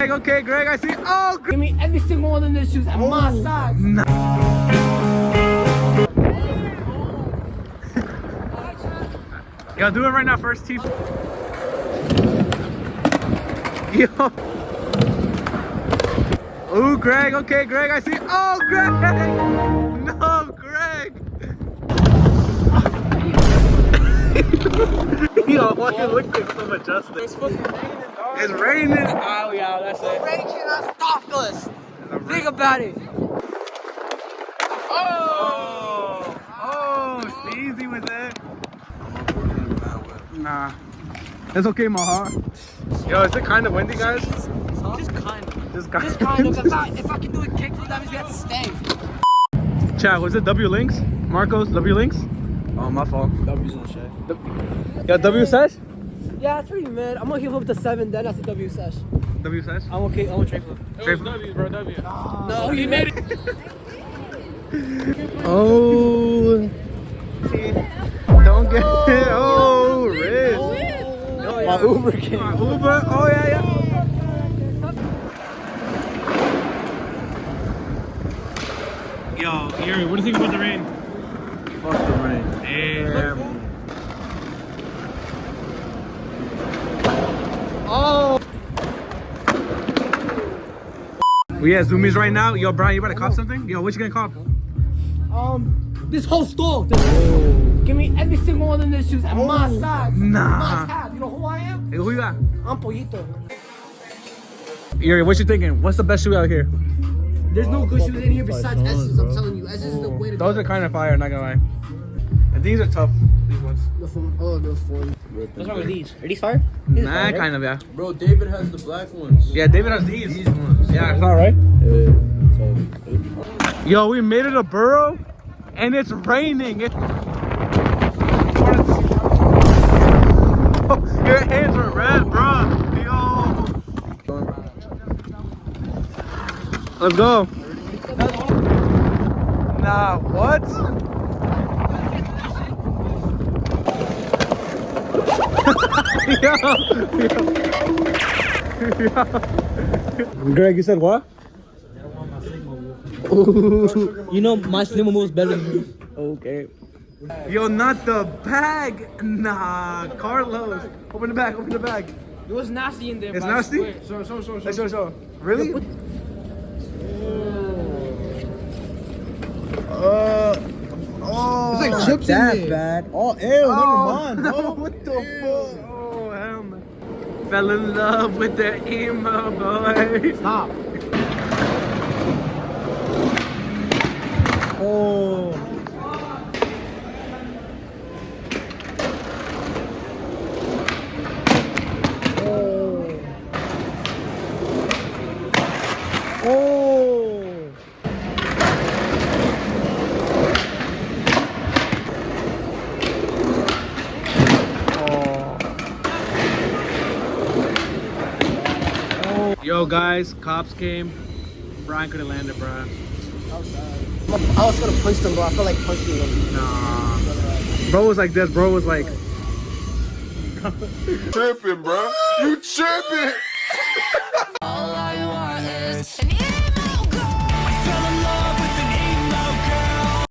Okay, Greg, I see. Oh, Give me every single one of those shoes at my size. No. Yo, do it right now, first team. Yo. Ooh, Greg. Okay, Greg, I see. Oh, Greg. No, Greg. Yo, why you look like so majestic? It's fucking raining, dog. It's raining. Oh, yeah, that's it. Rain cannot stop us. Think about it. Oh, it's easy with it. Nah. It's okay, my heart. Yo, is it kind of windy, guys? Just kind of. Just kind of. If I can do a kickflip, that means we have to stay. Chat, was it W links? Marcos, W links? Oh, my fault. W's on shit. Yeah, W sesh? Yeah, it's pretty mid. I'm gonna keep up the 7, then that's a W sesh. W sesh? I'm okay. I'm a tray flip. Trade W, bro, W. No, he made it. Oh. Don't get it. Oh, Riz. Oh, my Uber came. Uber? Oh, yeah. Yo, Yuri, what do you think about the rain? Fuck the rain. Damn. Oh. We at Zoomies right now. Yo, Brian, you better cop something? Yo, what you gonna cop? This whole store. Give me every single one of those shoes at my size. Nah. My tab. You know who I am? Hey, who you got? I'm Pollito. Yuri, what you thinking? What's the best shoe out here? There's no good shoes in here besides S's. I'm telling you, S's is the way to go. Those are kind of fire, not gonna lie. And these are tough. These ones. Those four. What's wrong with these? Are these fire? These Nah, fire, right? kind of, yeah. Bro, David has the black ones. Yeah, David has these. These ones. Yeah, it's all right. Yeah. Yo, we made it a borough, and it's raining. Your hands are red, bro. Yo. Let's go. Nah, what? Yo. Greg, you said what? You know my Slimmer moves better than you. Okay. Yo, not the bag. Nah, Carlos. Open the bag. Open the bag. It was nasty in there. It's but I nasty? swear. Show. Really? It's like chips in there. Bad. Oh, ew, never mind, bro. What the fuck? Oh, hell no. Fell in love with the emo boy. Stop. Oh. Yo guys, cops came. Brian couldn't land it, bro. I was gonna punch them, bro. I felt like punching them. Nah. Bro was like this. Bro was like. Tripping, bro. You tripping. All I want is